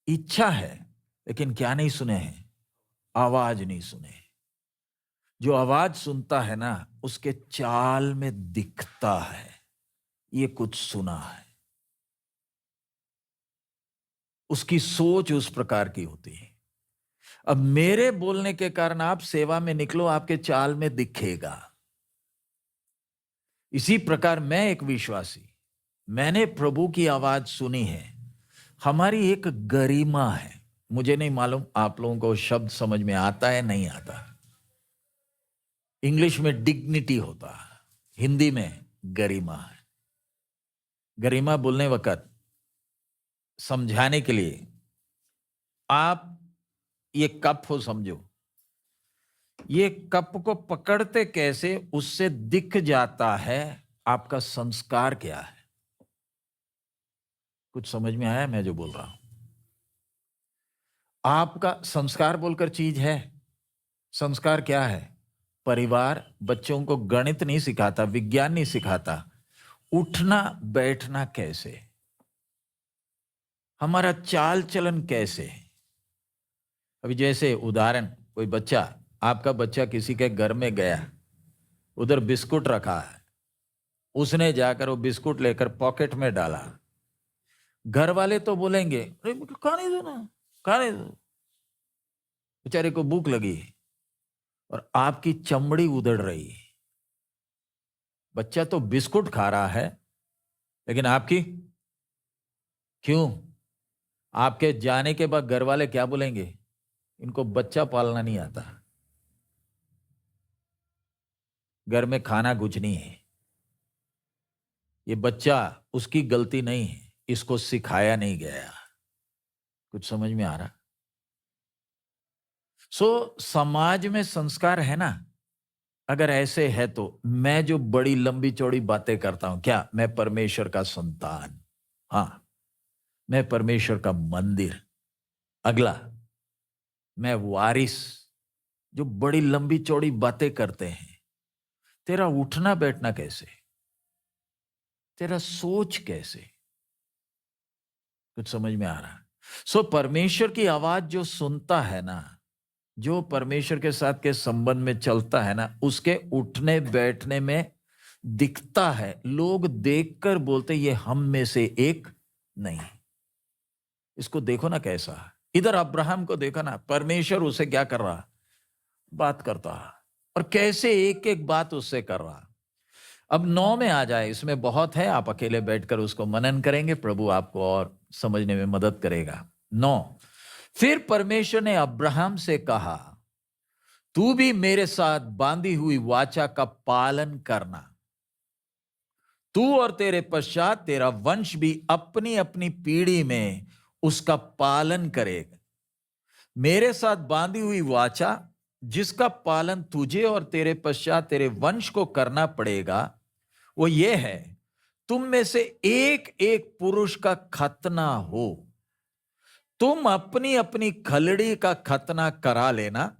इच्छा है, लेकिन क्या नहीं सुने हैं? आवाज नहीं सुने। जो आवाज सुनता है ना, उसके चाल में दिखता है ये कुछ सुना है। उसकी सोच उस प्रकार की होती है। अब मेरे बोलने के कारण आप सेवा में निकलो, आपके चाल में दिखेगा। इसी प्रकार मैं एक विश्वासी, मैंने प्रभु की आवाज सुनी है। हमारी एक गरिमा है। मुझे नहीं मालूम आप लोगों को शब्द समझ में आता है नहीं आता। इंग्लिश में डिग्निटी होता है, हिंदी में गरिमा है। गरिमा बोलने वक्त समझाने के लिए आप ये कप हो समझो, ये कप को पकड़ते कैसे उससे दिख जाता है आपका संस्कार क्या है। कुछ समझ में आया मैं जो बोल रहा हूं? आपका संस्कार बोलकर चीज है। संस्कार क्या है? परिवार बच्चों को गणित नहीं सिखाता, विज्ञान नहीं सिखाता, उठना बैठना कैसे, हमारा चाल चलन कैसे। अभी जैसे उदाहरण, कोई बच्चा, आपका बच्चा किसी के घर में गया, उधर बिस्कुट रखा है, उसने जाकर वो बिस्कुट लेकर पॉकेट में डाला। घर वाले तो बोलेंगे अरे खाने दो ना, खाने दो, बेचारे को भूख लगी है, और आपकी चमड़ी उधड़ रही है। बच्चा तो बिस्कुट खा रहा है, लेकिन आपकी क्यों? आपके जाने के बाद घर वाले क्या बोलेंगे? इनको बच्चा पालना नहीं आता, घर में खाना कुछ नहीं है, ये बच्चा उसकी गलती नहीं है, इसको सिखाया नहीं गया। कुछ समझ में आ रहा? समाज में संस्कार है ना। अगर ऐसे है तो मैं जो बड़ी लंबी चौड़ी बातें करता हूं, क्या मैं परमेश्वर का संतान? हां, मैं परमेश्वर का मंदिर। अगला, मैं वारिस। जो बड़ी लंबी चौड़ी बातें करते हैं, तेरा उठना बैठना कैसे, तेरा सोच कैसे? कुछ समझ में आ रहा? परमेश्वर की आवाज जो सुनता है ना, जो परमेश्वर के साथ के संबंध में चलता है ना, उसके उठने बैठने में दिखता है। लोग देखकर बोलते ये हम में से एक नहीं। इसको देखो ना कैसा है। इधर अब्राहम को देखा ना, परमेश्वर उसे क्या कर रहा? बात करता है, और कैसे एक एक बात उससे कर रहा। अब 9 में आ जाए, इसमें बहुत है, आप अकेले बैठकर उसको मनन करेंगे, प्रभु आपको और समझने में मदद करेगा। 9, फिर परमेश्वर ने अब्राहम से कहा, तू भी मेरे साथ बांधी हुई वाचा का पालन करना। तू और तेरे पश्चात तेरा वंश भी अपनी अपनी पीढ़ी में उसका पालन करेगा। मेरे साथ बांधी हुई वाचा जिसका पालन तुझे और तेरे पश्चात तेरे वंश को करना पड़ेगा, वो ये है, तुम में से एक एक पुरुष का खतना हो। तुम अपनी अपनी खलड़ी का खतना करा लेना।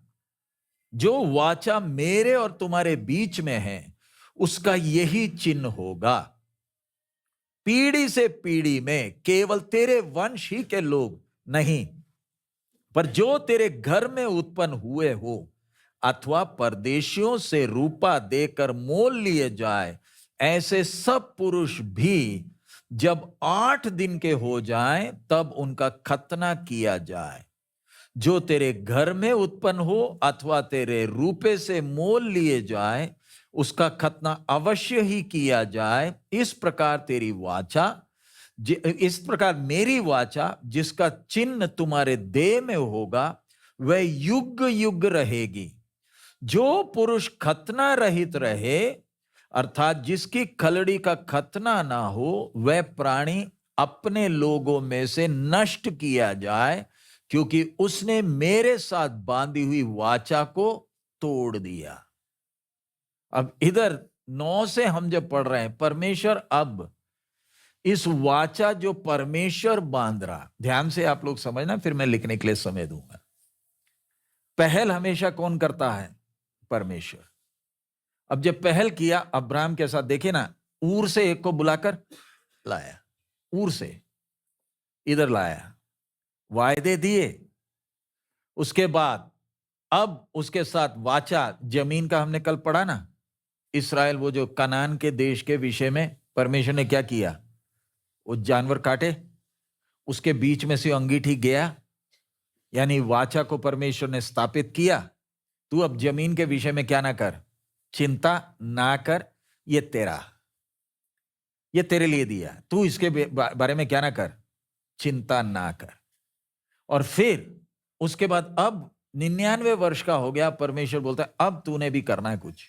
जो वाचा मेरे और तुम्हारे बीच में है, उसका यही चिन्ह होगा। पीढ़ी से पीढ़ी में केवल तेरे वंश ही के लोग नहीं, पर जो तेरे घर में उत्पन्न हुए हो अथवा परदेशियों से रूपा देकर मोल लिए जाए, ऐसे सब पुरुष भी जब 8 दिन के हो जाएं, तब उनका खतना किया जाए। जो तेरे घर में उत्पन्न हो अथवा तेरे रूपे से मोल लिए जाए, उसका खतना अवश्य ही किया जाए। इस प्रकार तेरी वाचा, इस प्रकार मेरी वाचा जिसका चिन्ह तुम्हारे देह में होगा, वह युग युग रहेगी। जो पुरुष खतना रहित रहे, अर्थात जिसकी खलड़ी का खतना ना हो, वह प्राणी अपने लोगों में से नष्ट किया जाए, क्योंकि उसने मेरे साथ बांधी हुई वाचा को तोड़ दिया। अब इधर 9 से हम जब पढ़ रहे हैं, परमेश्वर अब इस वाचा जो परमेश्वर बांध रहा, ध्यान से आप लोग समझना, फिर मैं लिखने के लिए समय दूंगा। पहल हमेशा कौन करता है? परमेश्वर। अब जब पहल किया अब्राहम के साथ, देखे ना, ऊर से एक को बुलाकर लाया, ऊर से इधर लाया, वायदे दिए, उसके बाद अब उसके साथ वाचा, जमीन का हमने कल पढ़ा ना, इस्राएल वो जो कनान के देश के विषय में परमेश्वर ने क्या किया, वो जानवर काटे, उसके बीच में से अंगीठी गया, यानी वाचा को परमेश्वर ने स्थापित किया। तू अब जमीन के विषय में क्या ना कर, चिंता ना कर, ये तेरा, ये तेरे लिए दिया, तू इसके बारे में क्या ना कर, चिंता ना कर। और फिर उसके बाद अब 99 वर्ष का हो गया, परमेश्वर बोलता है अब तूने भी करना है कुछ।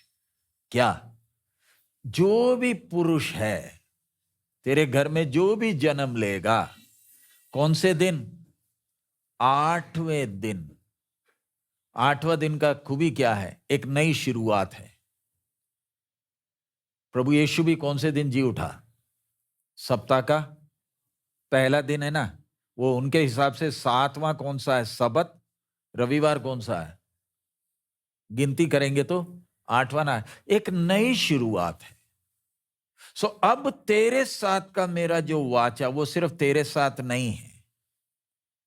क्या? जो भी पुरुष है तेरे घर में, जो भी जन्म लेगा, कौन से दिन? 8वें दिन। 8वां दिन का खूबी क्या है? एक नई शुरुआत है। प्रभु यीशु भी कौन से दिन जी उठा? सप्ताह का पहला दिन है ना, वो उनके हिसाब से 7वां कौन सा है? सबत। रविवार कौन सा है? गिनती करेंगे तो 8वां ना। एक नई शुरुआत है। सो अब तेरे साथ का मेरा जो वाचा, वो सिर्फ तेरे साथ नहीं है।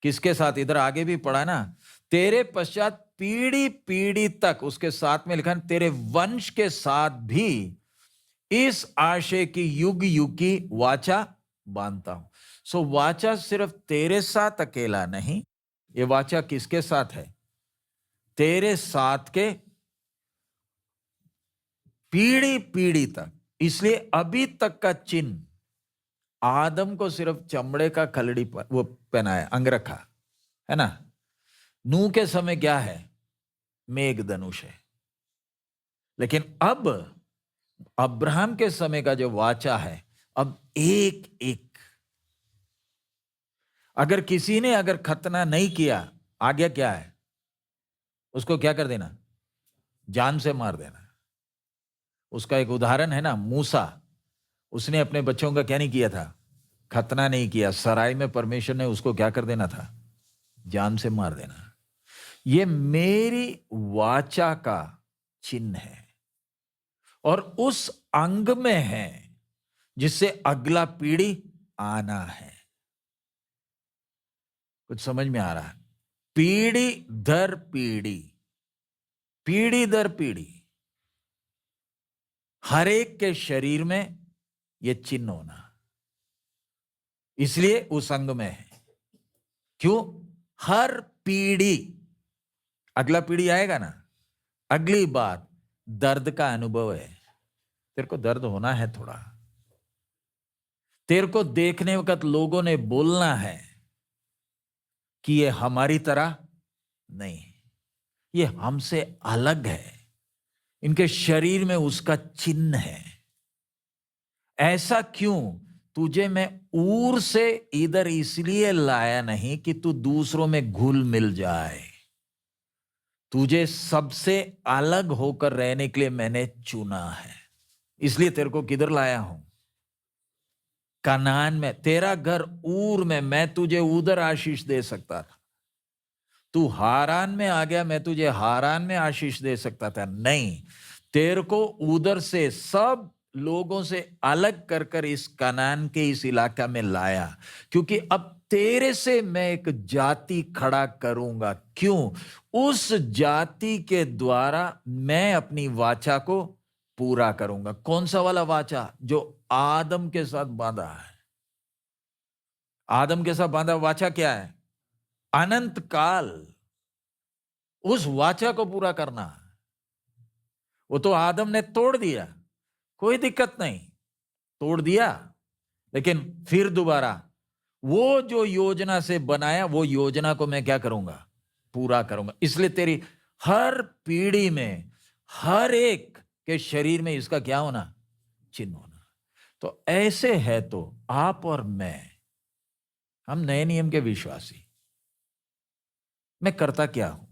किसके साथ? इधर आगे भी पढ़ा ना, तेरे पश्चात पीढ़ी पीढ़ी तक, उसके साथ में लिखा तेरे वंश के साथ भी इस आशय की युग युग की वाचा बांधता हूं। सो वाचा सिर्फ तेरे साथ अकेला नहीं, ये वाचा किसके साथ है? तेरे साथ के पीढ़ी पीढ़ी तक। इसलिए अभी तक का चिन्ह, आदम को सिर्फ चमड़े का खलड़ी पर वो पहनाया, अंगरखा है ना। नूह के समय क्या है? मेघ धनुष है। लेकिन अब अब्राहम के समय का जो वाचा है, अब एक एक, अगर किसी ने अगर खतना नहीं किया, आज्ञा क्या है? उसको क्या कर देना? जान से मार देना। उसका एक उदाहरण है ना, मूसा, उसने अपने बच्चों का क्या नहीं किया था? खतना नहीं किया। सराय में परमेश्वर ने उसको क्या कर देना था? जान से मार देना। ये मेरी वाचा का चिन्ह है, और उस अंग में है जिससे अगला पीढ़ी आना है। कुछ समझ में आ रहा है? पीढ़ी दर पीढ़ी, पीढ़ी दर पीढ़ी, हर एक के शरीर में यह चिन्ह होना, इसलिए उस अंग में है। क्यों? हर पीढ़ी, अगला पीढ़ी आएगा ना, अगली बात दर्द का अनुभव है। तेरे को दर्द होना है थोड़ा, तेरे को देखने वक्त लोगों ने बोलना है कि ये हमारी तरह नहीं, ये हमसे अलग है, इनके शरीर में उसका चिन्ह है। ऐसा क्यों? तुझे मैं ऊर से इधर इसलिए लाया नहीं कि तू दूसरों में घुल मिल जाए, तुझे सबसे अलग होकर रहने के लिए मैंने चुना है। इसलिए तेरे को किधर लाया हूं? कनान में। तेरा घर ऊर में, मैं तुझे उधर आशीष दे सकता था। तू हारान में आ गया, मैं तुझे हारान में आशीष दे सकता था। नहीं, तेरे को उधर से सब लोगों से अलग कर कर इस कनान के इस इलाका में लाया, क्योंकि अब तेरे से मैं एक जाति खड़ा करूंगा। क्यों? उस जाति के द्वारा मैं अपनी वाचा को पूरा करूंगा। कौन सा वाला वाचा? जो आदम के साथ बांधा है। आदम के साथ बांधा वाचा क्या है? अनंत काल उस वाचा को पूरा करना। वो तो आदम ने तोड़ दिया, कोई दिक्कत नहीं, तोड़ दिया, लेकिन फिर दोबारा वो जो योजना से बनाया, वो योजना को मैं क्या करूंगा? पूरा करूंगा। इसलिए तेरी हर पीढ़ी में, हर एक के शरीर में इसका क्या होना? चिन्ह होना। तो ऐसे है तो आप और मैं, हम नए नियम के विश्वासी, मैं करता क्या हूं?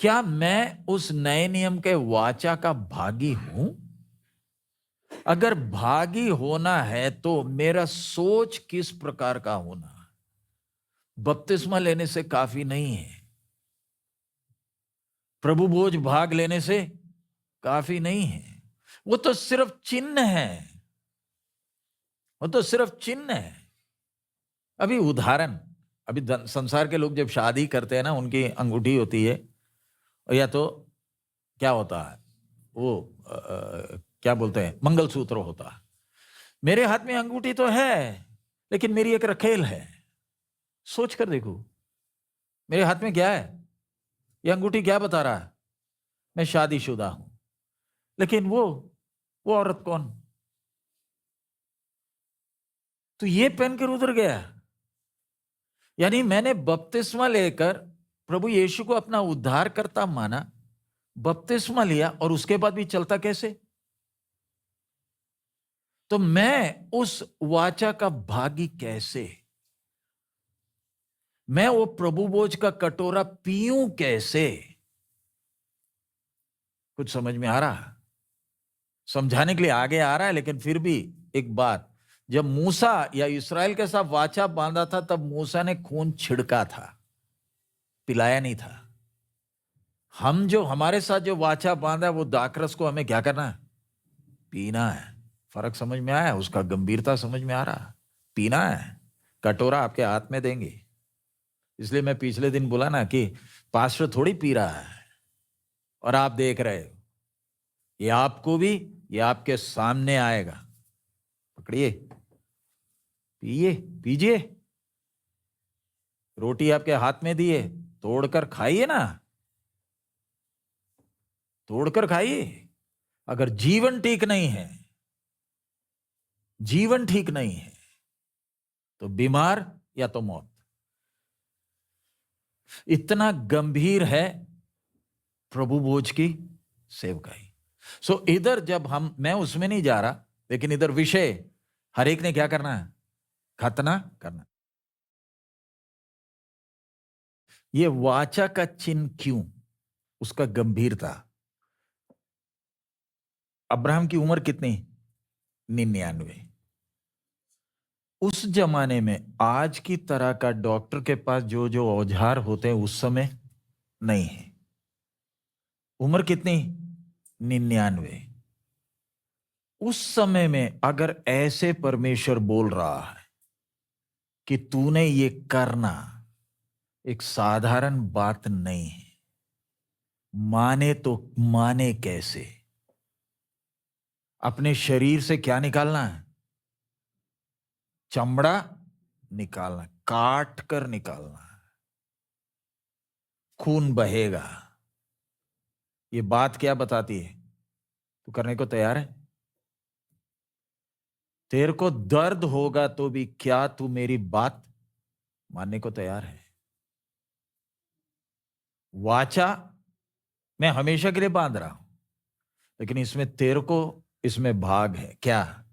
क्या मैं उस नए नियम के वाचा का भागी हूं? अगर भागी होना है तो मेरा सोच किस प्रकार का होना? बपतिस्मा लेने से काफी नहीं है, प्रभु भोज भाग लेने से काफी नहीं है। वो तो सिर्फ चिन्ह है, वो तो सिर्फ चिन्ह है। अभी उदाहरण, अभी संसार के लोग जब शादी करते हैं ना, उनकी अंगूठी होती है, या तो क्या होता है वो क्या बोलते हैं, मंगलसूत्र होता है। मेरे हाथ में अंगूठी तो है, लेकिन मेरी एक रखेल है। सोच कर देखो, मेरे हाथ में क्या है, ये अंगूठी क्या बता रहा है, मैं शादीशुदा हूं, लेकिन वो औरत कौन? तो ये पहनकर उधर गया। यानी मैंने बपतिस्मा लेकर प्रभु यीशु को अपना उद्धारकर्ता माना, बपतिस्मा लिया, और उसके बाद भी चलता कैसे? तो मैं उस वाचा का भागी कैसे? मैं वो प्रभु भोज का कटोरा पीऊं कैसे? कुछ समझ में आ रहा? समझाने के लिए आगे आ रहा है, लेकिन फिर भी एक बात, जब मूसा या इस्राएल के साथ वाचा बांधा था, तब मूसा ने खून छिड़का था, पिलाया नहीं था। हम जो हमारे साथ जो वाचा बांधा है, वो दाखरस को हमें क्या करना है? पीना है। फर्क समझ में आया? उसका गंभीरता समझ में आ रहा? पीना है। कटोरा आपके हाथ में देंगे। इसलिए मैं पिछले दिन बोला ना कि पास्टर थोड़ी पी रहा है और आप देख रहे हो, ये आपको भी, ये आपके सामने आएगा। पकड़िए, पिए, पीजिए। रोटी आपके हाथ में दिए, तोड़कर खाइए ना, तोड़कर खाइए। अगर जीवन ठीक नहीं है, जीवन ठीक नहीं है, तो बीमार या तो मौत। इतना गंभीर है प्रभु भोज की सेवकाई। सो इधर जब मैं उसमें नहीं जा रहा, लेकिन इधर विषय हर एक ने क्या करना है? खतना करना। ये वाचा का चिन्ह क्यों? उसका गंभीरता। अब्राहम की उम्र कितनी? 99। उस जमाने में आज की तरह का डॉक्टर के पास जो जो औजार होते हैं, उस समय नहीं है। उम्र कितनी? 99। उस समय में अगर ऐसे परमेश्वर बोल रहा है कि तूने ये करना, एक साधारण बात नहीं है। माने तो माने कैसे? अपने शरीर से क्या निकालना है? चमड़ा निकालना, काट कर निकालना, खून बहेगा। ये बात क्या बताती है? तू करने को तैयार है? तेरे को दर्द होगा तो भी क्या तू मेरी बात मानने को तैयार है? वाचा मैं हमेशा के लिए बांध रहा हूं, लेकिन इसमें तेरे को, इसमें भाग है। क्या?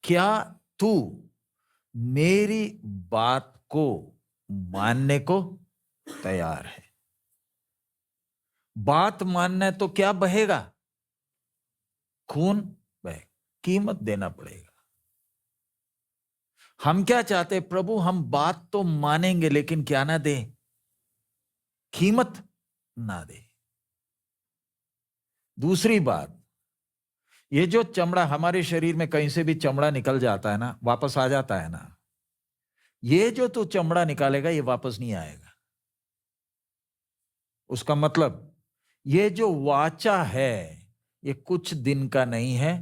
क्या तू मेरी बात को मानने को तैयार है? बात मानना है तो क्या बहेगा? खून बहेगा, कीमत देना पड़ेगा। हम क्या चाहते हैं? प्रभु हम बात तो मानेंगे, लेकिन क्या ना दे? कीमत ना दे। दूसरी बात, ये जो चमड़ा हमारे शरीर में कहीं से भी चमड़ा निकल जाता है ना, वापस आ जाता है ना, ये जो तू चमड़ा निकालेगा, ये वापस नहीं आएगा। उसका मतलब ये जो वाचा है, ये कुछ दिन का नहीं है,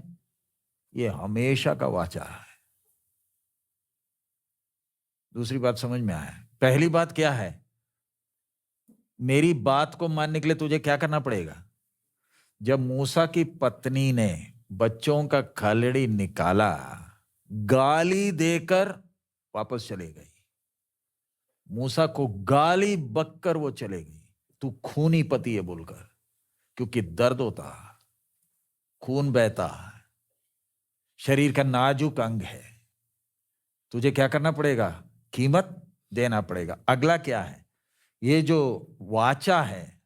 ये हमेशा का वाचा है। दूसरी बात समझ में आया? पहली बात क्या है? मेरी बात को मानने के लिए तुझे क्या करना पड़ेगा? जब मूसा की पत्नी ने बच्चों का खलड़ी निकाला, गाली देकर वापस चली गई। मूसा को गाली बककर वो चले गई, तू खूनी पति है बोलकर, क्योंकि दर्द होता, खून बहता, शरीर का नाजुक अंग है। तुझे क्या करना पड़ेगा? कीमत देना पड़ेगा। अगला क्या है? ये जो वाचा है,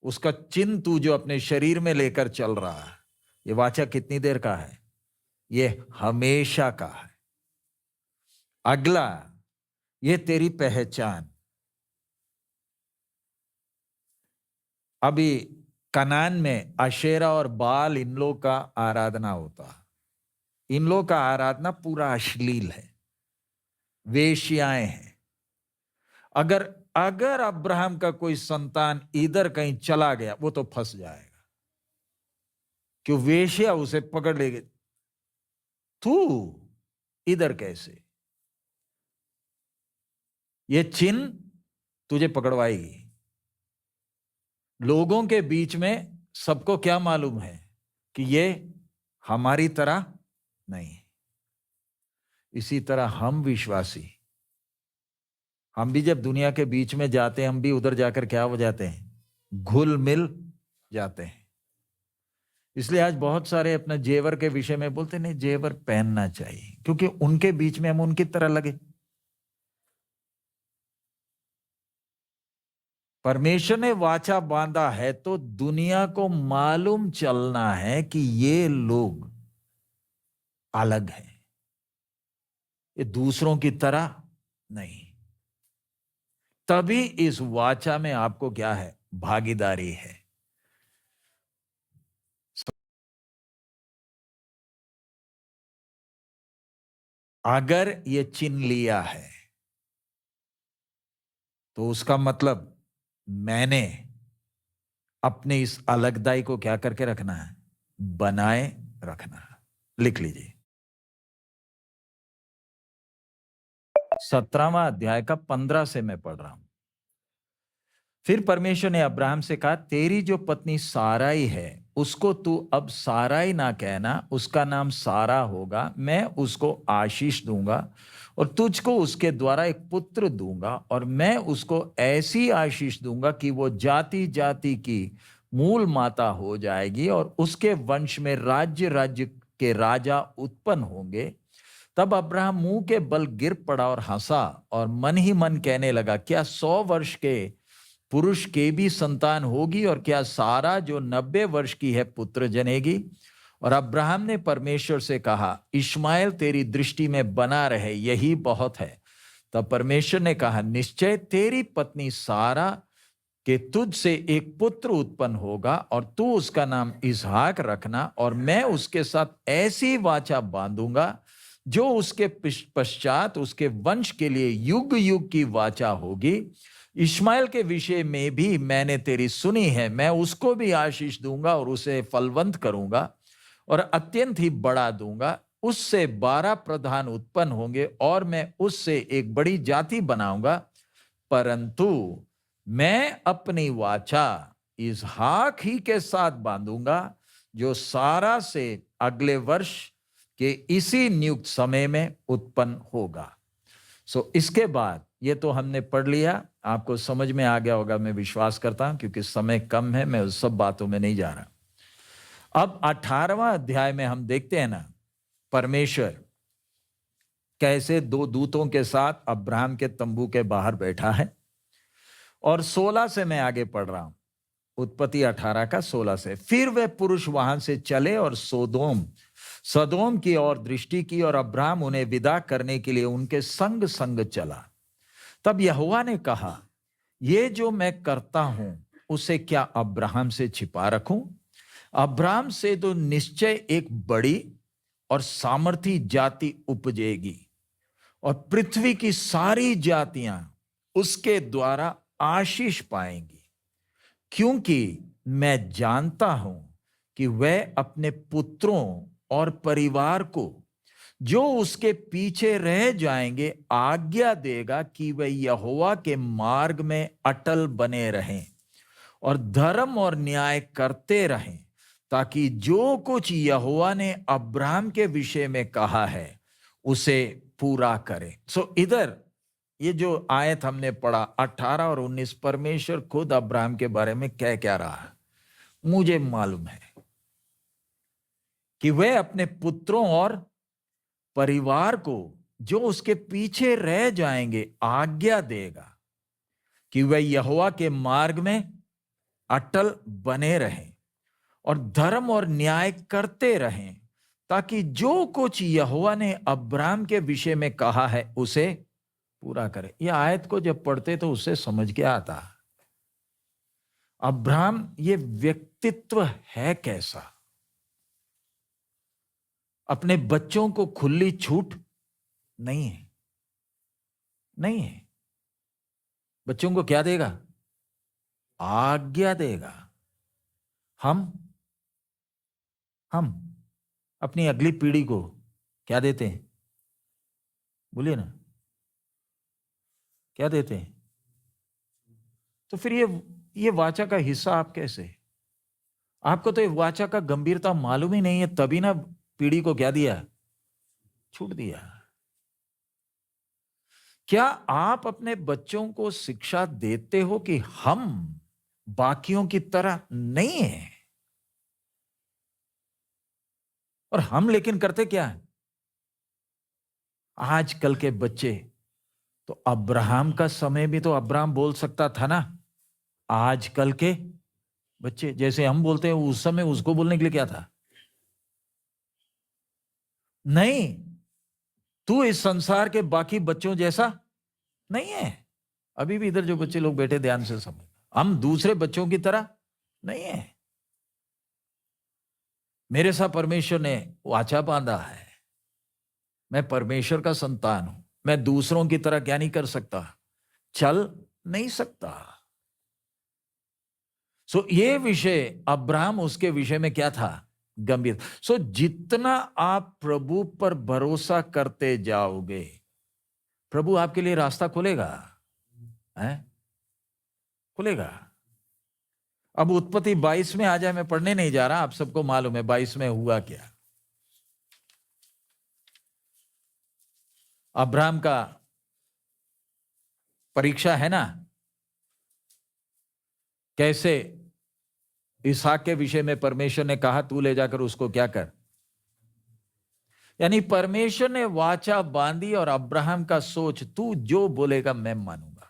उसका चिन्ह तू जो अपने शरीर में लेकर चल रहा है, ये वाचा कितनी देर का है? ये हमेशा का है। अगला, ये तेरी पहचान। अभी कनान में अशेरा और बाल, इन लोग का आराधना होता। इन लोग का आराधना पूरा अश्लील है, वेश्याएं हैं। अगर अगर अब्राहम का कोई संतान इधर कहीं चला गया, वो तो फंस जाएगा, क्यों वेश्या उसे पकड़ लेगी। तू इधर कैसे, ये चिन्ह तुझे पकड़वाएगी। लोगों के बीच में सबको क्या मालूम है कि ये हमारी तरह नहीं। इसी तरह हम विश्वासी, हम भी जब दुनिया के बीच में जाते हैं, हम भी उधर जाकर क्या हो जाते हैं, घुल मिल जाते हैं। इसलिए आज बहुत सारे अपने जेवर के विषय में बोलते नहीं, जेवर पहनना चाहिए, क्योंकि उनके बीच में हम उनकी तरह लगे। परमेश्वर ने वाचा बांधा है तो दुनिया को मालूम चलना है कि ये लोग अलग हैं, ये दूसरों की तरह नहीं। तभी इस वाचा में आपको क्या है, भागीदारी है। अगर ये चिन्ह लिया है तो उसका मतलब मैंने अपने इस अलगदाई को क्या करके रखना है, बनाए रखना है। लिख लीजिए 17वां अध्याय का 15 से मैं पढ़ रहा हूं। फिर परमेश्वर ने अब्राहम से कहा, तेरी जो पत्नी साराई है उसको तू अब साराई ना कहना, उसका नाम सारा होगा। मैं उसको आशीष दूंगा और तुझको उसके द्वारा एक पुत्र दूंगा, और मैं उसको ऐसी आशीष दूंगा कि वो जाति जाति की मूल माता हो जाएगी, और उसके वंश में राज्य राज्य के राजा उत्पन्न होंगे। तब अब्राहम मुंह के बल गिर पड़ा और हंसा, और मन ही मन कहने लगा, क्या 100 वर्ष के पुरुष के भी संतान होगी, और क्या सारा जो 90 वर्ष की है पुत्र जनेगी। और अब्राहम ने परमेश्वर से कहा, इश्माएल तेरी दृष्टि में बना रहे, यही बहुत है। तब परमेश्वर ने कहा, निश्चय तेरी पत्नी सारा के तुझ से एक पुत्र उत्पन्न होगा, और तू उसका नाम इसहाक रखना, और मैं उसके साथ ऐसी वाचा बांधूंगा जो उसके पश्चात उसके वंश के लिए युग युग की वाचा होगी। इश्माएल के विषय में भी मैंने तेरी सुनी है, मैं उसको भी आशीष दूंगा और उसे फलवंत करूंगा और अत्यंत ही बढ़ा दूंगा। उससे 12 प्रधान उत्पन्न होंगे, और मैं उससे एक बड़ी जाति बनाऊंगा। परंतु मैं अपनी वाचा इसहाक ही के साथ बांधूंगा, जो सारा से अगले वर्ष के इसी नियुक्त समय में उत्पन्न होगा। इसके बाद ये तो हमने पढ़ लिया, आपको समझ में आ गया होगा, मैं विश्वास करता हूं, क्योंकि समय कम है, मैं उस सब बातों में नहीं जा रहा। अब 18वां अध्याय में हम देखते हैं ना, परमेश्वर कैसे 2 दूतों के साथ अब्राहम के तंबू के बाहर बैठा है। और 16 से मैं आगे पढ़ रहा हूं, उत्पत्ति 18 का 16 से। फिर वे पुरुष वहां से चले और सदोम की ओर दृष्टि की, और अब्राहम उन्हें विदा करने के लिए उनके संग संग चला। तब यहोवा ने कहा, ये जो मैं करता हूं उसे क्या अब्राहम से छिपा रखूं? अब्राहम से तो निश्चय एक बड़ी और सामर्थी जाति उपजेगी, और पृथ्वी की सारी जातियां उसके द्वारा आशीष पाएंगी, क्योंकि मैं जानता हूं कि वह अपने पुत्रों और परिवार को जो उसके पीछे रह जाएंगे आज्ञा देगा कि वे यहोवा के मार्ग में अटल बने रहें और धर्म और न्याय करते रहें, ताकि जो कुछ यहोवा ने अब्राहम के विषय में कहा है उसे पूरा करें। इधर ये जो आयत हमने पढ़ा 18 और 19, परमेश्वर खुद अब्राहम के बारे में कह क्या रहा है, मुझे मालूम है कि वह अपने पुत्रों और परिवार को जो उसके पीछे रह जाएंगे आज्ञा देगा कि वह यहोवा के मार्ग में अटल बने रहें और धर्म और न्याय करते रहें, ताकि जो कुछ यहोवा ने अब्राहम के विषय में कहा है उसे पूरा करे। यह आयत को जब पढ़ते तो उससे समझ के आता, अब्राहम ये व्यक्तित्व है कैसा। अपने बच्चों को खुली छूट नहीं है, नहीं है। बच्चों को क्या देगा? आज्ञा देगा। हम अपनी अगली पीढ़ी को क्या देते हैं? बोलिए ना, क्या देते हैं? तो फिर ये वाचा का हिस्सा आप कैसे? आपको तो ये वाचा का गंभीरता मालूम ही नहीं है, तभी ना पीढ़ी को क्या दिया? छूट दिया। क्या आप अपने बच्चों को शिक्षा देते हो कि हम बाकियों की तरह नहीं है? और हम लेकिन करते क्या है? आजकल के बच्चे तो अब्राहम का समय भी तो अब्राहम बोल सकता था ना। आजकल के बच्चे जैसे हम बोलते हैं, उस समय उसको बोलने के लिए क्या था? नहीं, तू इस संसार के बाकी बच्चों जैसा नहीं है। अभी भी इधर जो बच्चे लोग बैठे, ध्यान से समझ, हम दूसरे बच्चों की तरह नहीं है। मेरे साथ परमेश्वर ने वाचा बांधा है, मैं परमेश्वर का संतान हूं, मैं दूसरों की तरह क्या नहीं कर सकता? चल नहीं सकता। सो ये विषय अब्राहम, उसके विषय में क्या था? गंभीर। सो जितना आप प्रभु पर भरोसा करते जाओगे, प्रभु आपके लिए रास्ता खोलेगा, है? खुलेगा। अब उत्पत्ति 22 में आ जाए, मैं पढ़ने नहीं जा रहा, आप सबको मालूम है 22 में हुआ क्या। अब्राहम का परीक्षा है ना, कैसे इसहाक के विषय में परमेश्वर ने कहा तू ले जाकर उसको क्या कर। यानी परमेश्वर ने वाचा बांधी और अब्राहम का सोच, तू जो बोलेगा मैं मानूंगा।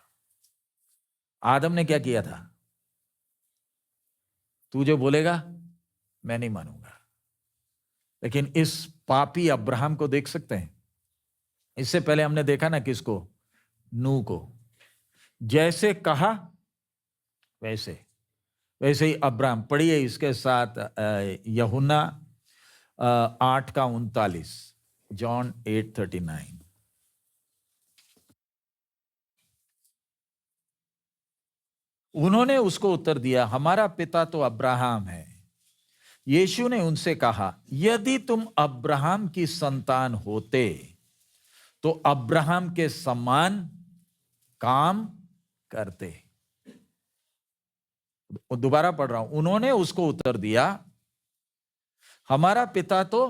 आदम ने क्या किया था? तू जो बोलेगा मैं नहीं मानूंगा। लेकिन इस पापी अब्राहम को देख सकते हैं। इससे पहले हमने देखा ना किसको? नूह को। जैसे कहा वैसे वैसे ही अब्राहम। पढ़िए इसके साथ यूहन्ना 8:39, जॉन 8:39। उन्होंने उसको उत्तर दिया, हमारा पिता तो अब्राहम है। यीशु ने उनसे कहा, यदि तुम अब्राहम की संतान होते तो अब्राहम के समान काम करते। दोबारा पढ़ रहा हूं। उन्होंने उसको उत्तर दिया, हमारा पिता तो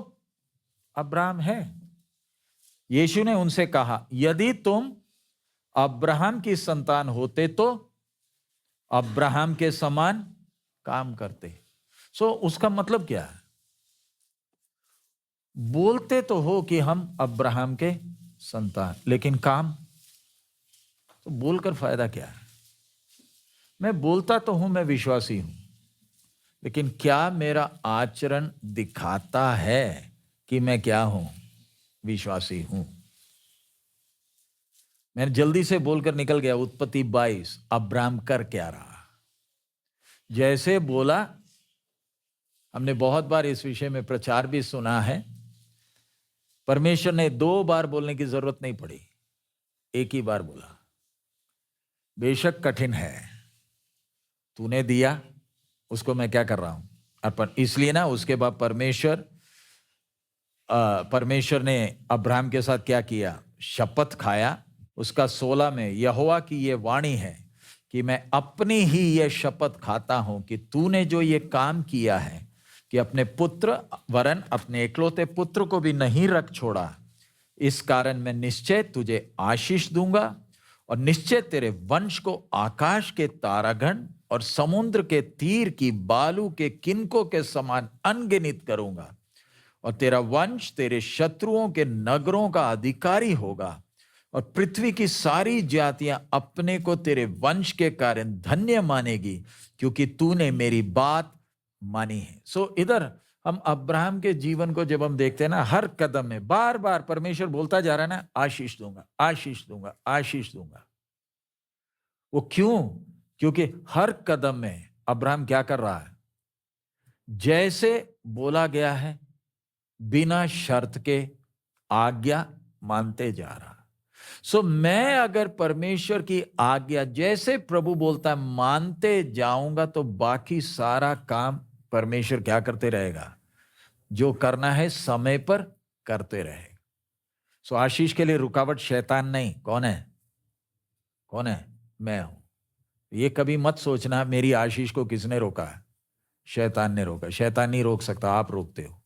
अब्राहम है। यीशु ने उनसे कहा, यदि तुम अब्राहम की संतान होते तो अब्राहम के समान काम करते। सो उसका मतलब क्या है? बोलते तो हो कि हम अब्राहम के संतान, लेकिन काम तो बोलकर फायदा क्या है? मैं बोलता तो हूं मैं विश्वासी हूं, लेकिन क्या मेरा आचरण दिखाता है कि मैं क्या हूं? विश्वासी हूं। मैंने जल्दी से बोलकर निकल गया। उत्पत्ति 22, अब्राहम कर क्या रहा? जैसे बोला, हमने बहुत बार इस विषय में प्रचार भी सुना है। परमेश्वर ने 2 बार बोलने की जरूरत नहीं पड़ी, एक ही बार बोला। बेशक कठिन है, तूने दिया, उसको मैं क्या कर रहा हूं? अर्पण। इसलिए ना उसके बाद परमेश्वर ने अब्राहम के साथ क्या किया? शपथ खाया। उसका 16 में, यहोवा की ये वाणी है कि मैं अपनी ही ये शपथ खाता हूं कि तूने जो ये काम किया है कि अपने पुत्र वरन अपने इकलौते पुत्र को भी नहीं रख छोड़ा, इस कारण मैं निश्चय तुझे आशीष दूंगा और निश्चय तेरे वंश को आकाश के तारागण और समुद्र के तीर की बालू के किनकों के समान अनगिनत करूंगा और तेरा वंश तेरे शत्रुओं के नगरों का अधिकारी होगा और पृथ्वी की सारी जातियां अपने को तेरे वंश के कारण धन्य मानेगी क्योंकि तूने मेरी बात मानी है। सो इधर हम अब्राहम के जीवन को जब हम देखते हैं ना, हर कदम में बार बार परमेश्वर बोलता जा रहा है ना, आशीष दूंगा, आशीष दूंगा, आशीष दूंगा। वो क्यों? क्योंकि हर कदम में अब्राहम क्या कर रहा है? जैसे बोला गया है, बिना शर्त के आज्ञा मानते जा रहा। सो मैं अगर परमेश्वर की आज्ञा जैसे प्रभु बोलता है मानते जाऊंगा तो बाकी सारा काम परमेश्वर क्या करते रहेगा, जो करना है समय पर करते रहेगा। सो आशीष के लिए रुकावट शैतान नहीं, कौन है? कौन है? मैं हूं। ये कभी मत सोचना मेरी आशीष को किसने रोका है। शैतान ने रोका। शैतान नहीं रोक सकता, आप रोकते हो।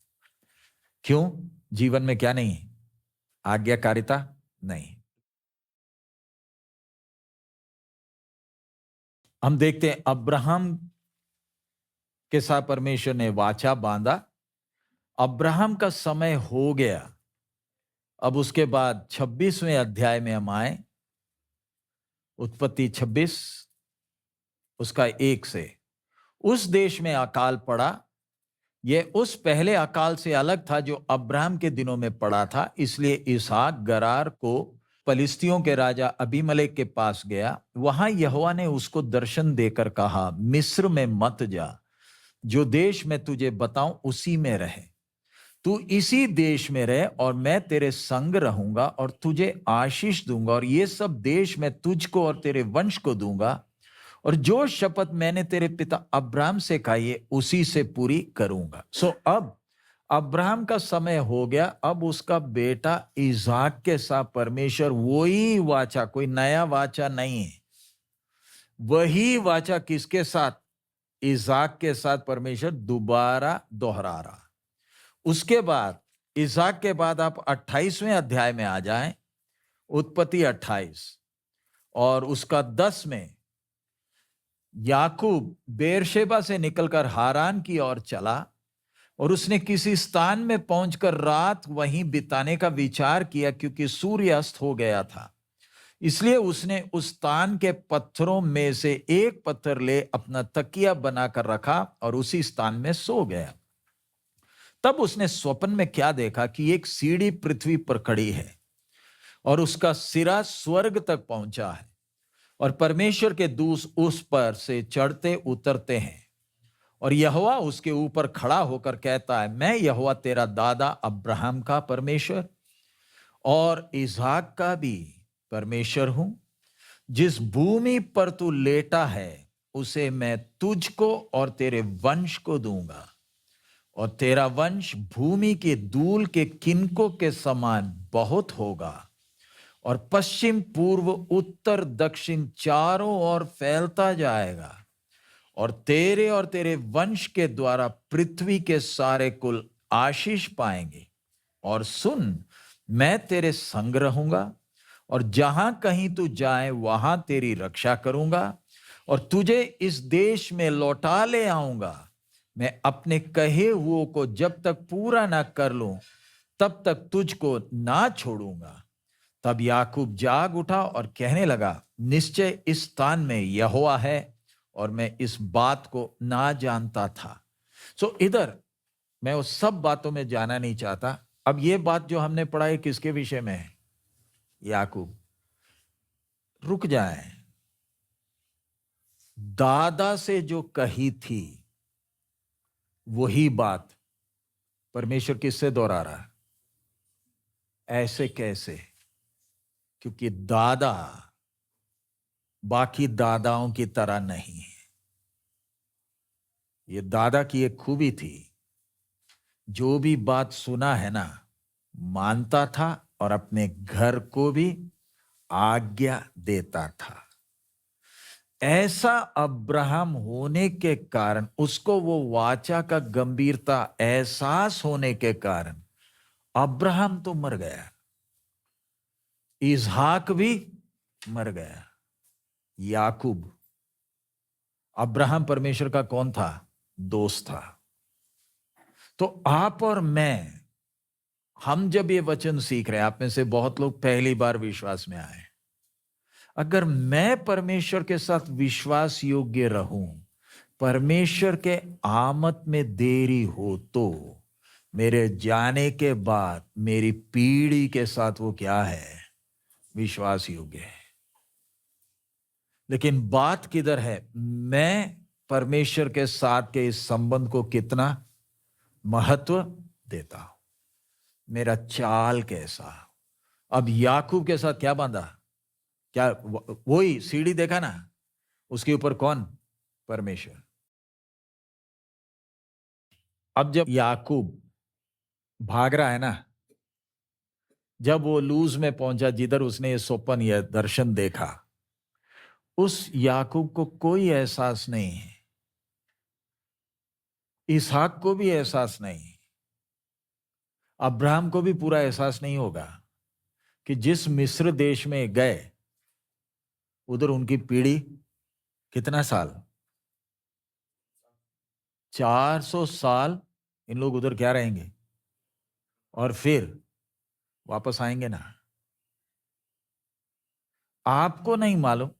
क्यों? जीवन में क्या नहीं है? आज्ञाकारिता नहीं। हम देखते हैं अब्राहम के साथ परमेश्वर ने वाचा बांधा। अब्राहम का समय हो गया। अब उसके बाद 26वें अध्याय में हम आए, उत्पत्ति 26 उसका 1 से। उस देश में अकाल पड़ा। यह उस पहले अकाल से अलग था जो अब्राहम के दिनों में पड़ा था। इसलिए इसहाक गरार को फलिस्तियों के राजा अबीमेलेक के पास गया। वहां यहोवा ने उसको दर्शन देकर कहा, मिस्र में मत जा, जो देश मैं तुझे बताऊं उसी में रहे। तू इसी देश में रह और मैं तेरे संग रहूंगा और तुझे आशीष दूंगा और ये सब देश मैं तुझको और तेरे वंश को दूंगा और जो शपथ मैंने तेरे पिता अब्राहम से खाई है उसी से पूरी करूंगा। सो अब अब्राहम का समय हो गया। अब उसका बेटा इसहाक के साथ परमेश्वर वही वाचा, कोई नया वाचा नहीं है, वही वाचा किसके साथ? इसहाक के साथ परमेश्वर दोबारा दोहरा रहा। उसके बाद इसहाक के बाद आप 28वें अध्याय में आ जाएं, उत्पत्ति 28 और उसका 10 में याकूब बेरशेबा से निकलकर हारान की ओर चला और उसने किसी स्थान में पहुंचकर रात वहीं बिताने का विचार किया, क्योंकि सूर्य अस्त हो गया था। इसलिए उसने उस स्थान के पत्थरों में से एक पत्थर ले अपना तकिया बनाकर रखा और उसी स्थान में सो गया। तब उसने स्वप्न में क्या देखा कि एक सीढ़ी पृथ्वी पर खड़ी है और उसका सिरा स्वर्ग तक पहुंचा है और परमेश्वर के दूत उस पर से चढ़ते उतरते हैं और यहोवा उसके ऊपर खड़ा होकर कहता है, मैं यहोवा तेरा दादा अब्राहम का परमेश्वर और इसहाक का भी परमेश्वर हूं। जिस भूमि पर तू लेटा है उसे मैं तुझको और तेरे वंश को दूंगा और तेरा वंश भूमि के धूल के किनकों के समान बहुत होगा और पश्चिम पूर्व उत्तर दक्षिण चारों ओर फैलता जाएगा और तेरे वंश के द्वारा पृथ्वी के सारे कुल आशीष पाएंगे। और सुन, मैं तेरे संग रहूंगा और जहां कहीं तू जाए वहां तेरी रक्षा करूंगा और तुझे इस देश में लौटा ले आऊंगा। मैं अपने कहे हुओं को जब तक पूरा ना कर लूं तब तक तुझको ना छोड़ूंगा। तब याकूब जाग उठा और कहने लगा, निश्चय इस स्थान में यहोवा है और मैं इस बात को ना जानता था। सो इधर मैं उस सब बातों में जाना नहीं चाहता। अब ये बात जो हमने पढ़ा किसके विषय में है? याकूब। रुक जाए। दादा से जो कही थी वही बात परमेश्वर किससे दोहरा रहा है? ऐसे कैसे? क्योंकि दादा बाकी दादाओं की तरह नहीं है। ये दादा की एक खूबी थी, जो भी बात सुना है ना मानता था और अपने घर को भी आज्ञा देता था। ऐसा अब्राहम होने के कारण, उसको वो वाचा का गंभीरता एहसास होने के कारण अब्राहम तो मर गया, इसहाक भी मर गया। याकूब, अब्राहम परमेश्वर का कौन था? दोस्त था। तो आप और मैं, हम जब ये वचन सीख रहे हैं, आप में से बहुत लोग पहली बार विश्वास में आए, अगर मैं परमेश्वर के साथ विश्वास योग्य रहूं, परमेश्वर के आमद में देरी हो तो मेरे जाने के बाद मेरी पीढ़ी के साथ वो क्या है? विश्वास योग्य है। लेकिन बात किधर है? मैं परमेश्वर के साथ के इस संबंध को कितना महत्व देता हूं, मेरा चाल कैसा। अब याकूब के साथ क्या बांधा? क्या वही सीढ़ी देखा ना, उसके ऊपर कौन? परमेश्वर। अब जब याकूब भाग रहा है ना, जब वो लूज में पहुंचा जिधर उसने ये स्वप्न या दर्शन देखा, उस याकूब को कोई एहसास नहीं है, इसहाक को भी एहसास नहीं, अब्राहम को भी पूरा एहसास नहीं होगा कि जिस मिस्र देश में गए उधर उनकी पीढ़ी कितना साल, 400 साल इन लोग उधर क्या रहेंगे और फिर वापस आएंगे ना। आपको नहीं मालूम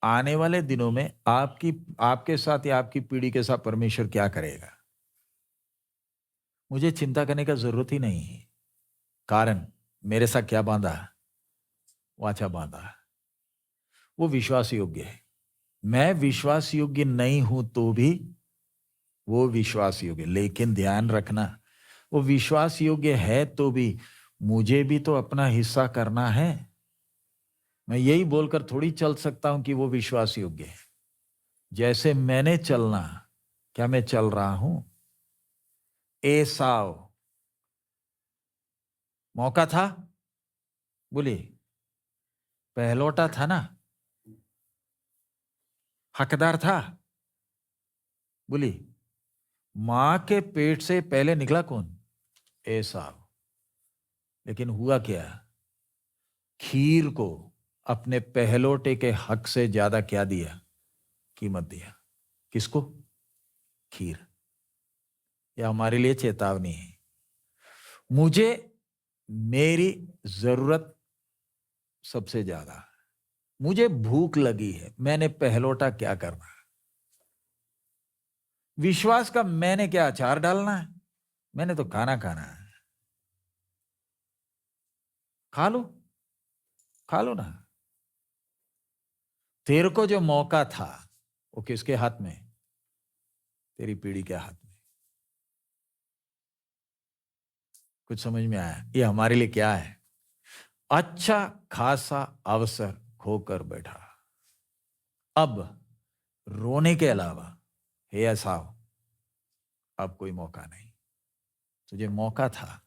आने वाले दिनों में आपके साथ या आपकी पीढ़ी के साथ परमेश्वर क्या करेगा। मुझे चिंता करने का जरूरत ही नहीं है, कारण मेरे साथ क्या बांधा? वाचा बांधा। वो विश्वास योग्य है। मैं विश्वास योग्य नहीं हूं तो भी वो विश्वास योग्य। लेकिन ध्यान रखना, वो विश्वास योग्य है तो भी मुझे भी तो अपना हिस्सा करना है। मैं यही बोलकर थोड़ी चल सकता हूं कि वो विश्वास योग्य है। जैसे मैंने चलना, क्या मैं चल रहा हूं? एसाव मौका था, बोलिए, पहलौटा था ना, हकदार था, बोलिए। मां के पेट से पहले निकला कौन? एसाव। लेकिन हुआ क्या? खीर को अपने पहलौटे के हक से ज्यादा क्या दिया? कीमत दिया। किसको? खीर। यह हमारे लिए चेतावनी है। मुझे मेरी जरूरत सबसे ज्यादा, मुझे भूख लगी है, मैंने पहलौटा क्या करना है? विश्वास का मैंने क्या अचार डालना है? मैंने तो खाना खाना है। खा लो, खा लो ना। तेरे को जो मौका था वो किसके हाथ में? तेरी पीढ़ी के हाथ में। कुछ समझ में आया? ये हमारे लिए क्या है? अच्छा खासा अवसर खोकर बैठा। अब रोने के अलावा हे एसाव, अब कोई मौका नहीं। तुझे मौका था,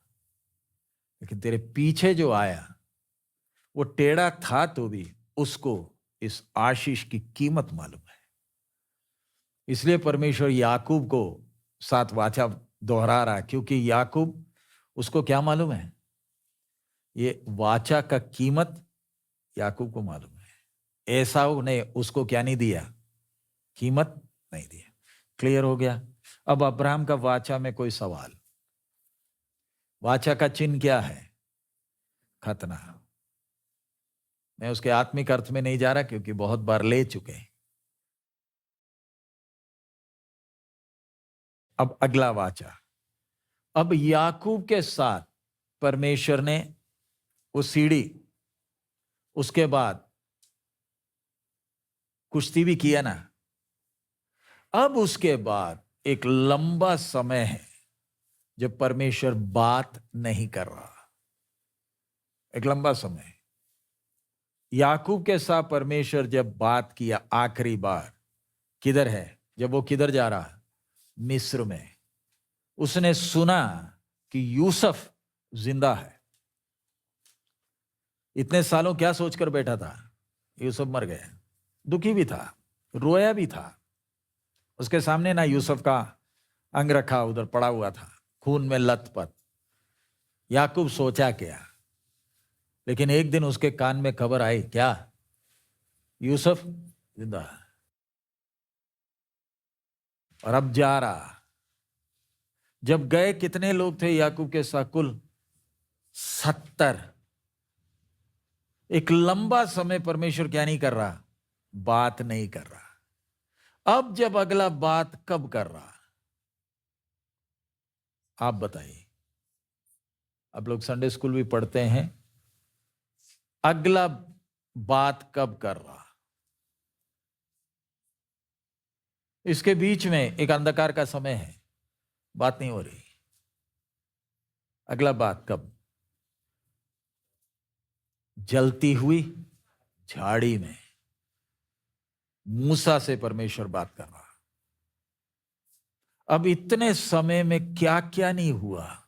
लेकिन तेरे पीछे जो आया वो टेढ़ा था तो भी उसको इस आशीष की कीमत मालूम है। इसलिए परमेश्वर याकूब को साथ वाचा दोहरा रहा, क्योंकि याकूब, उसको क्या मालूम है? ये वाचा का कीमत याकूब को मालूम है। एसाव ने उसको क्या नहीं दिया? कीमत नहीं दिया। क्लियर हो गया? अब अब्राहम का वाचा में कोई सवाल? वाचा का चिन्ह क्या है? खतना। मैं उसके आत्मिक अर्थ में नहीं जा रहा क्योंकि बहुत बार ले चुके हैं। अब अगला वाचा। अब याकूब के साथ परमेश्वर ने वो सीढ़ी, उसके बाद कुश्ती भी किया ना। अब उसके बाद एक लंबा समय है जब परमेश्वर बात नहीं कर रहा। एक लंबा समय याकूब के साथ परमेश्वर जब बात किया आखिरी बार, किधर है? जब वो किधर जा रहा? मिस्र में। उसने सुना कि यूसुफ जिंदा है। इतने सालों क्या सोचकर बैठा था? यूसुफ मर गया। दुखी भी था, रोया भी था। उसके सामने ना यूसुफ का अंग रखा उधर पड़ा हुआ था, खून में लथपथ। याकूब सोचा क्या? लेकिन एक दिन उसके कान में खबर आई, क्या? यूसुफ जिंदा है। और अब जा रहा। जब गए कितने लोग थे याकूब के साथ? कुल 70। एक लंबा समय परमेश्वर क्या नहीं कर रहा? बात नहीं कर रहा। अब जब अगला बात कब कर रहा? आप बताइए। आप लोग संडे स्कूल भी पढ़ते हैं। अगला बात कब कर रहा? इसके बीच में एक अंधकार का समय है, बात नहीं हो रही। अगला बात कब? जलती हुई झाड़ी में मूसा से परमेश्वर बात कर रहा। अब इतने समय में क्या क्या नहीं हुआ।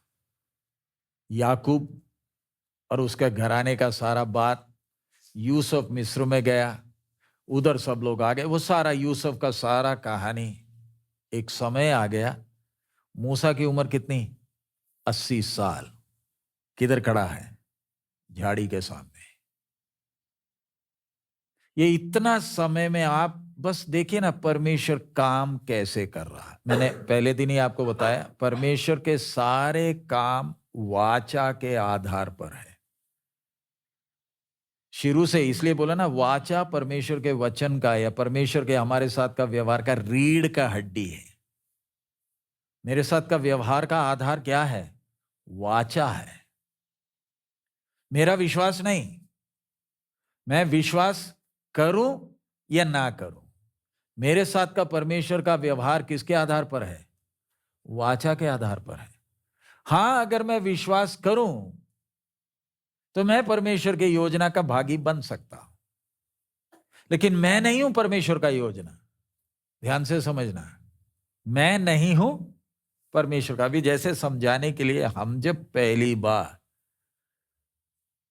याकूब और उसके घराने का सारा बात, यूसुफ मिस्र में गया, उधर सब लोग आ गए, वो सारा यूसुफ का सारा कहानी। एक समय आ गया, मूसा की उम्र कितनी? 80 साल। किधर खड़ा है? झाड़ी के सामने। ये इतना समय में आप बस देखिए ना परमेश्वर काम कैसे कर रहा है। मैंने पहले दिन ही आपको बताया, परमेश्वर के सारे काम वाचा के आधार पर है। शुरू से इसलिए बोला ना, वाचा परमेश्वर के वचन का या परमेश्वर के हमारे साथ का व्यवहार का रीढ़ का हड्डी है। मेरे साथ का व्यवहार का आधार क्या है? वाचा है। मेरा विश्वास नहीं, मैं विश्वास करूं या ना करूं, मेरे साथ का परमेश्वर का व्यवहार किसके आधार पर है? वाचा के आधार पर है। हां, अगर मैं विश्वास करूं तो मैं परमेश्वर की योजना का भागी बन सकता हूं, लेकिन मैं नहीं हूं परमेश्वर का योजना। ध्यान से समझना, मैं नहीं हूं परमेश्वर का। भी जैसे समझाने के लिए, हम जब पहली बार,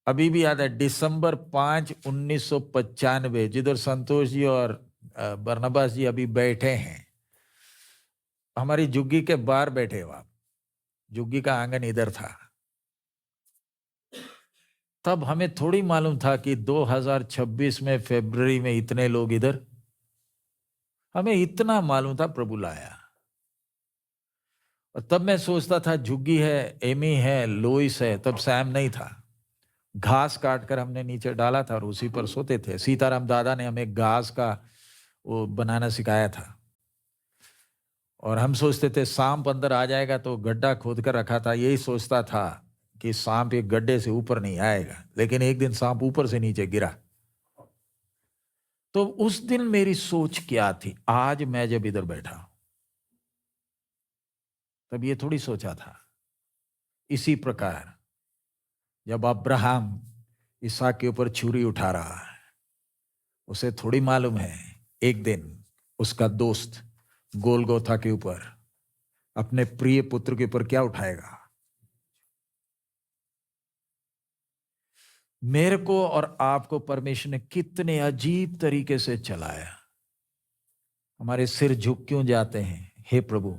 अभी भी याद है, दिसंबर 5, 1995, जिधर संतोष जी और बरनबास जी अभी बैठे हैं, हमारी जुग्गी के बाहर बैठे हो आप। जुग्गी का आंगन इधर था। तब हमें थोड़ी मालूम था कि 2026 में फरवरी में इतने लोग इधर। हमें इतना मालूम था प्रभु लाया। और तब मैं सोचता था झुग्गी है, एमी है, लोइस है, तब सैम नहीं था। घास काट कर हमने नीचे डाला था और उसी पर सोते थे। सीताराम दादा ने हमें घास का वो बनाना सिखाया था। और हम सोचते थे सांप अंदर आ जाएगा, तो गड्ढा खोद कर रखा था। यही सोचता था कि सांप एक गड्ढे से ऊपर नहीं आएगा, लेकिन एक दिन सांप ऊपर से नीचे गिरा। तो उस दिन मेरी सोच क्या थी? आज मैं जब इधर बैठा हूं, तब ये थोड़ी सोचा था। इसी प्रकार जब अब्राहम इसहाक के ऊपर छुरी उठा रहा है, उसे थोड़ी मालूम है एक दिन उसका दोस्त गोलगोथा के ऊपर अपने प्रिय पुत्र के ऊपर क्या उठाएगा। मेरे को और आपको परमेश्वर ने कितने अजीब तरीके से चलाया। हमारे सिर झुक क्यों जाते हैं? हे प्रभु,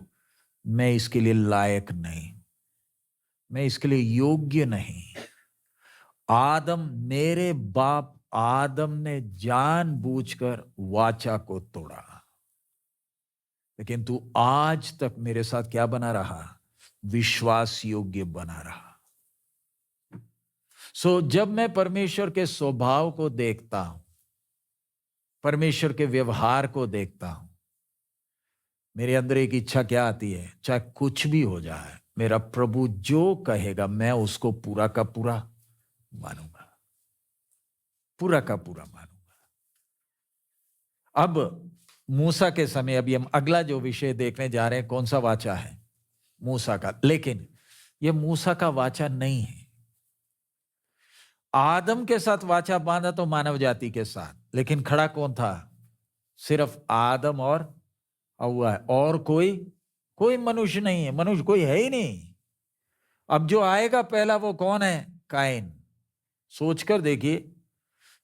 मैं इसके लिए लायक नहीं, मैं इसके लिए योग्य नहीं। आदम, मेरे बाप आदम ने जानबूझकर वाचा को तोड़ा, लेकिन तू आज तक मेरे साथ क्या बना रहा? विश्वास योग्य बना रहा। जब मैं परमेश्वर के स्वभाव को देखता हूं, परमेश्वर के व्यवहार को देखता हूं, मेरे अंदर एक इच्छा क्या आती है? चाहे कुछ भी हो जाए, मेरा प्रभु जो कहेगा मैं उसको पूरा का पूरा मानूंगा, पूरा का पूरा मानूंगा। अब मूसा के समय, अभी हम अगला जो विषय देखने जा रहे हैं, कौन सा वाचा है? मूसा का। लेकिन यह मूसा का वाचा नहीं है। आदम के साथ वाचा बांधा तो मानव जाति के साथ, लेकिन खड़ा कौन था? सिर्फ आदम और हव्वा है, और कोई मनुष्य नहीं है। मनुष्य कोई है ही नहीं। अब जो आएगा पहला, वो कौन है? काइन। सोचकर देखिए,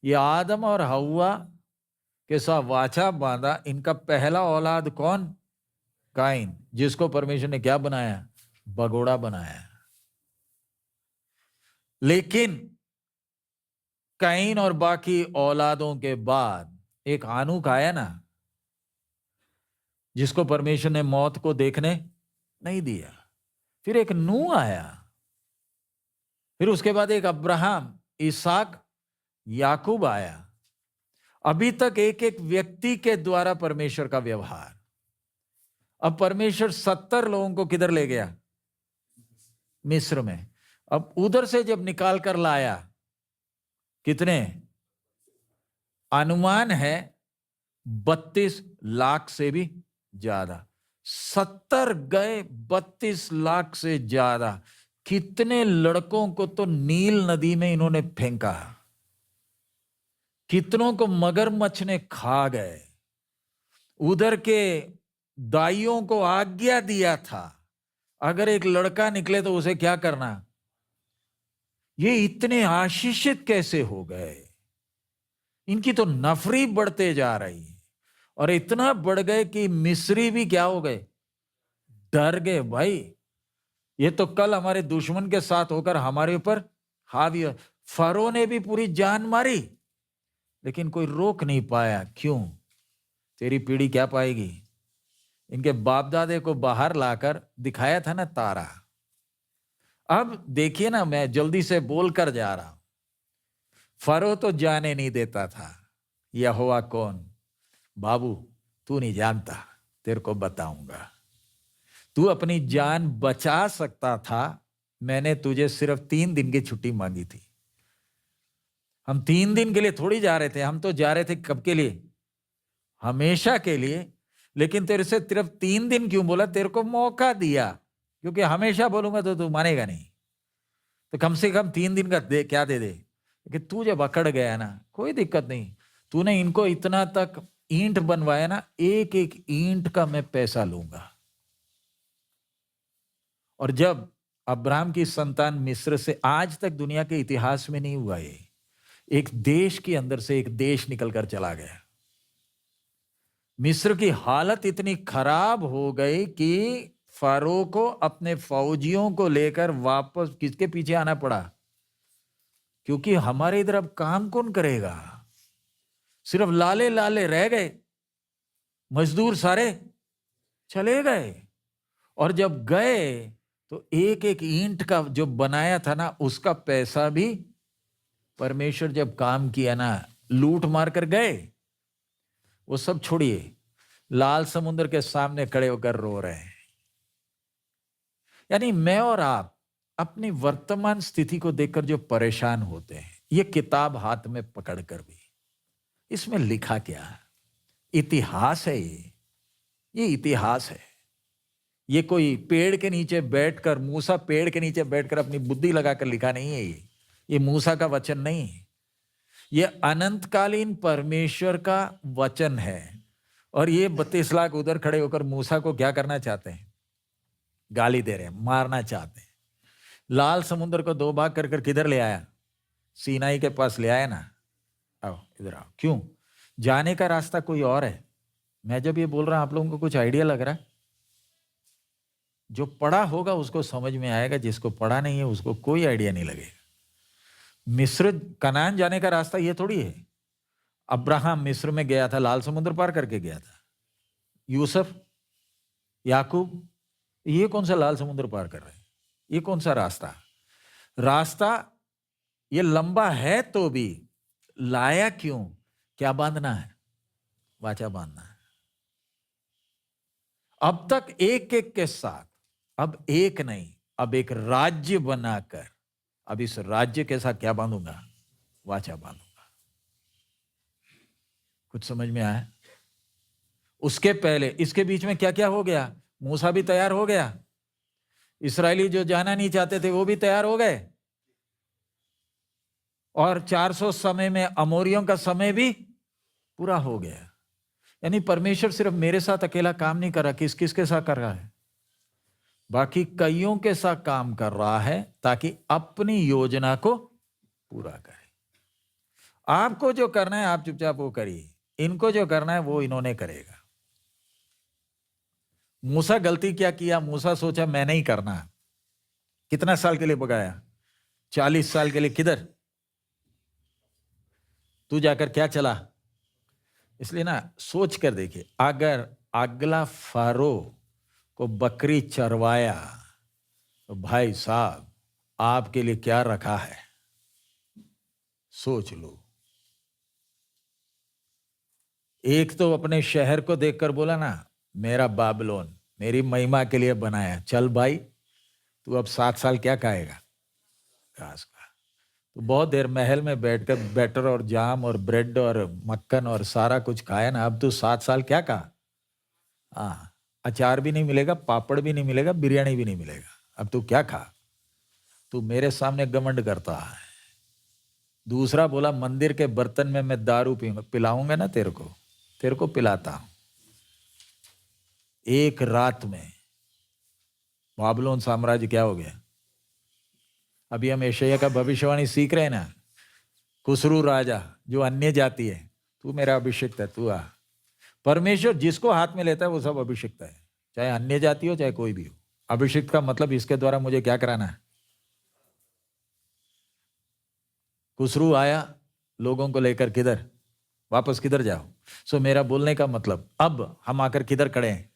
ये आदम और हव्वा के साथ वाचा बांधा, इनका पहला औलाद कौन? काइन, जिसको परमेश्वर ने क्या बनाया? बगोड़ा बनाया। लेकिन काइन और बाकी औलादों के बाद एक हानूक आया ना, जिसको परमेश्वर ने मौत को देखने नहीं दिया। फिर एक नूह आया, फिर उसके बाद एक अब्राहम, इसहाक, याकूब आया। अभी तक एक एक व्यक्ति के द्वारा परमेश्वर का व्यवहार। अब परमेश्वर 70 लोगों को किधर ले गया? मिस्र में। अब उधर से जब निकाल कर लाया, कितने? अनुमान है 32 लाख से भी ज्यादा। 70 गए, 32 लाख से ज्यादा। कितने लड़कों को तो नील नदी में इन्होंने फेंका। कितनों को मगरमच्छ ने खा गए। उधर के दाइयों को आज्ञा दिया था अगर एक लड़का निकले तो उसे क्या करना। ये इतने आशीषित कैसे हो गए? इनकी तो नफरी बढ़ते जा रही है और इतना बढ़ गए कि मिस्री भी क्या हो गए, डर गए। भाई ये तो कल हमारे दुश्मन के साथ होकर हमारे ऊपर हावी। फरो ने भी पूरी जान मारी लेकिन कोई रोक नहीं पाया। क्यों? तेरी पीढ़ी क्या पाएगी? इनके बाप दादे को बाहर लाकर दिखाया था ना तारा। अब देखिए ना, मैं जल्दी से बोलकर जा रहा हूं। फरो तो जाने नहीं देता था। यहोवा कौन? बाबू तू नहीं जानता, तेरे को बताऊंगा। तू अपनी जान बचा सकता था। मैंने तुझे सिर्फ 3 दिन की छुट्टी मांगी थी। हम 3 दिन के लिए थोड़ी जा रहे थे, हम तो जा रहे थे कब के लिए? हमेशा के लिए। लेकिन तेरे से सिर्फ 3 दिन क्यों बोला? तेरे को मौका दिया, क्योंकि हमेशा बोलूंगा तो तू मानेगा नहीं। तो कम से कम 3 दिन का दे, क्या दे दे। कि तू जब अकड़ गया ना, कोई दिक्कत नहीं। तूने इनको इतना तक ईंट बनवाया ना, एक एक ईंट का मैं पैसा लूंगा। और जब अब्राहम की संतान मिस्र से, आज तक दुनिया के इतिहास में नहीं हुआ ये, एक देश के अंदर से एक देश निकलकर चला गया। मिस्र की हालत इतनी खराब हो गई कि फारो को अपने फौजियों को लेकर वापस किसके पीछे आना पड़ा? क्योंकि हमारे इधर अब काम कौन करेगा? सिर्फ लाले लाले रह गए, मजदूर सारे चले गए। और जब गए तो एक एक ईंट का जो बनाया था ना, उसका पैसा भी परमेश्वर जब काम किया ना, लूट मार कर गए। वो सब छोड़िए, लाल समुद्र के सामने खड़े होकर रो रहे हैं। यानी मैं और आप अपनी वर्तमान स्थिति को देखकर जो परेशान होते हैं, ये किताब हाथ में पकड़कर भी, इसमें लिखा क्या है? इतिहास है ये इतिहास है। ये कोई पेड़ के नीचे बैठकर, मूसा पेड़ के नीचे बैठकर अपनी बुद्धि लगाकर लिखा नहीं है। ये मूसा का वचन नहीं है। ये अनंतकालीन परमेश्वर का वचन है। और ये 32 लाख उधर खड़े होकर मूसा को क्या करना चाहते हैं? गाली दे रहे हैं, मारना चाहते हैं। लाल समुद्र को 2 भाग कर कर किधर ले आया? सीनाई के पास ले आया ना। आओ इधर आओ। क्यों? जाने का रास्ता कोई और है। मैं जब ये बोल रहा हूं, आप लोगों को कुछ आइडिया लग रहा है? जो पढ़ा होगा उसको समझ में आएगा, जिसको पढ़ा नहीं है उसको कोई आइडिया नहीं लगेगा। मिस्र कनान जाने का रास्ता ये थोड़ी है। अब्राहम मिस्र में गया था, लाल समुद्र पार करके गया था। यूसुफ, याकूब, ये कौन सा लाल समुद्र पार कर रहे हैं? ये कौन सा रास्ता? रास्ता ये लंबा है तो भी लाया क्यों? क्या बांधना है? वाचा बांधना है। अब तक एक एक के साथ, अब एक नहीं, अब एक राज्य बनाकर, अब इस राज्य के साथ क्या बांधूंगा? वाचा बांधूंगा। कुछ समझ में आया? उसके पहले इसके बीच में क्या क्या हो गया? मूसा भी तैयार हो गया, इस्राएली जो जाना नहीं चाहते थे वो भी तैयार हो गए, और 400 समय में अमोरियों का समय भी पूरा हो गया। यानी परमेश्वर सिर्फ मेरे साथ अकेला काम नहीं कर रहा, किस किस के साथ कर रहा है? बाकी कईयों के साथ काम कर रहा है, ताकि अपनी योजना को पूरा करे। आपको जो करना है आप चुपचाप वो करिए, इनको जो करना है वो इन्होंने करेगा। मूसा गलती क्या किया? मूसा सोचा मैं नहीं करना। कितना साल के लिए भगाया? 40 साल के लिए। किधर? तू जाकर क्या चला? इसलिए ना सोच कर देखिए, अगर अगला फारो को बकरी चरवाया तो भाई साहब आपके लिए क्या रखा है? सोच लो। एक तो अपने शहर को देखकर बोला ना, मेरा बाबलोन मेरी महिमा के लिए बनाया, चल भाई तू अब 7 साल क्या खाएगा? घास का। तो बहुत देर महल में बैठकर बैटर और जाम और ब्रेड और मक्खन और सारा कुछ खाया ना, अब तू 7 साल क्या खा? हाँ, अचार भी नहीं मिलेगा, पापड़ भी नहीं मिलेगा, बिरयानी भी नहीं मिलेगा। अब तू क्या खा? तू मेरे सामने घमंड करता है। दूसरा बोला मंदिर के बर्तन में मैं दारू पीऊंगा, पिलाऊंगा ना तेरे को पिलाता हूं। एक रात में बाबलोन साम्राज्य क्या हो गया। अभी हम यशायाह का भविष्यवाणी सीख रहे हैं ना। कुसरू राजा जो अन्य जाति है, तू मेरा अभिषिक्त है, तू आ। परमेश्वर जिसको हाथ में लेता है वो सब अभिषिक्त है, चाहे अन्य जाति हो चाहे कोई भी हो। अभिषिक्त का मतलब इसके द्वारा मुझे क्या कराना है। कुसरू आया लोगों को लेकर, किधर वापस किधर जाओ। सो मेरा बोलने का मतलब, अब हम आकर किधर खड़े हैं,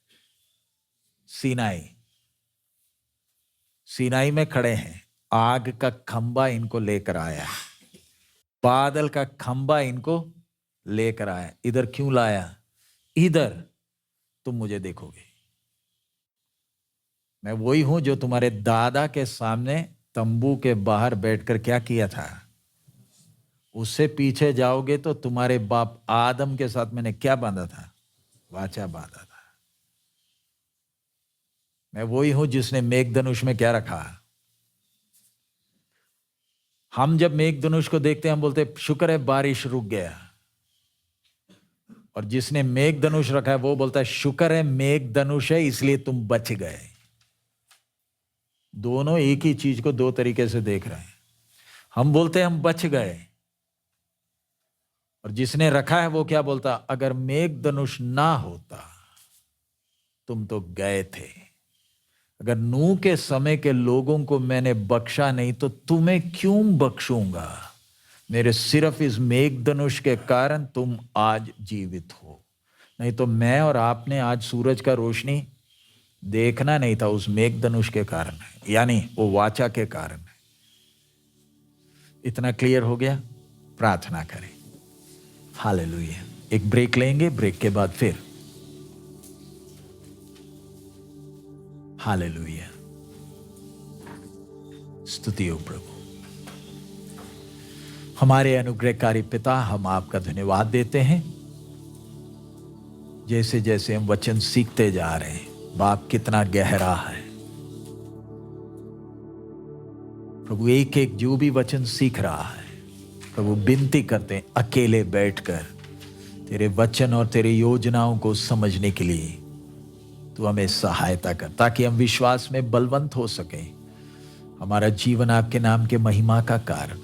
सीनाई में खड़े हैं। आग का खंबा इनको लेकर आया, बादल का खंबा इनको लेकर आया। इधर क्यों लाया, इधर तुम मुझे देखोगे। मैं वही हूं जो तुम्हारे दादा के सामने तंबू के बाहर बैठकर क्या किया था। उससे पीछे जाओगे तो तुम्हारे बाप आदम के साथ मैंने क्या बांधा था, वाचा बांधा था। मैं वही हूं जिसने मेघधनुष में क्या रखा। हम जब मेघधनुष को देखते हैं हम बोलते शुक्र है बारिश रुक गया, और जिसने मेघधनुष रखा है वो बोलता है शुक्र है मेघधनुष है इसलिए तुम बच गए। दोनों एक ही चीज को दो तरीके से देख रहे हैं। हम बोलते हैं हम बच गए, और जिसने रखा है वो क्या बोलता, अगर मेघधनुष ना होता तुम तो गए थे। अगर नूह के समय के लोगों को मैंने बख्शा नहीं तो तुम्हें क्यों बख्शूंगा। मेरे सिर्फ इस मेघधनुष के कारण तुम आज जीवित हो, नहीं तो मैं और आपने आज सूरज का रोशनी देखना नहीं था। उस मेघधनुष के कारण है, यानी वो वाचा के कारण है। इतना क्लियर हो गया। प्रार्थना करें। हालेलुया। एक ब्रेक लेंगे, ब्रेक के बाद फिर। हालेलुया। स्तुति हो प्रभु। हमारे अनुग्रहकारी पिता, हम आपका धन्यवाद देते हैं। जैसे जैसे हम वचन सीखते जा रहे हैं, बाप कितना गहरा है प्रभु। एक एक जो भी वचन सीख रहा है प्रभु, विनती करते हैं अकेले बैठकर तेरे वचन और तेरे योजनाओं को समझने के लिए तू हमें सहायता कर, ताकि हम विश्वास में बलवंत हो सकें। हमारा जीवन आपके नाम के महिमा का कारण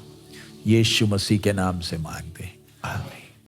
यीशु मसीह के नाम से मांगते हैं, आमीन।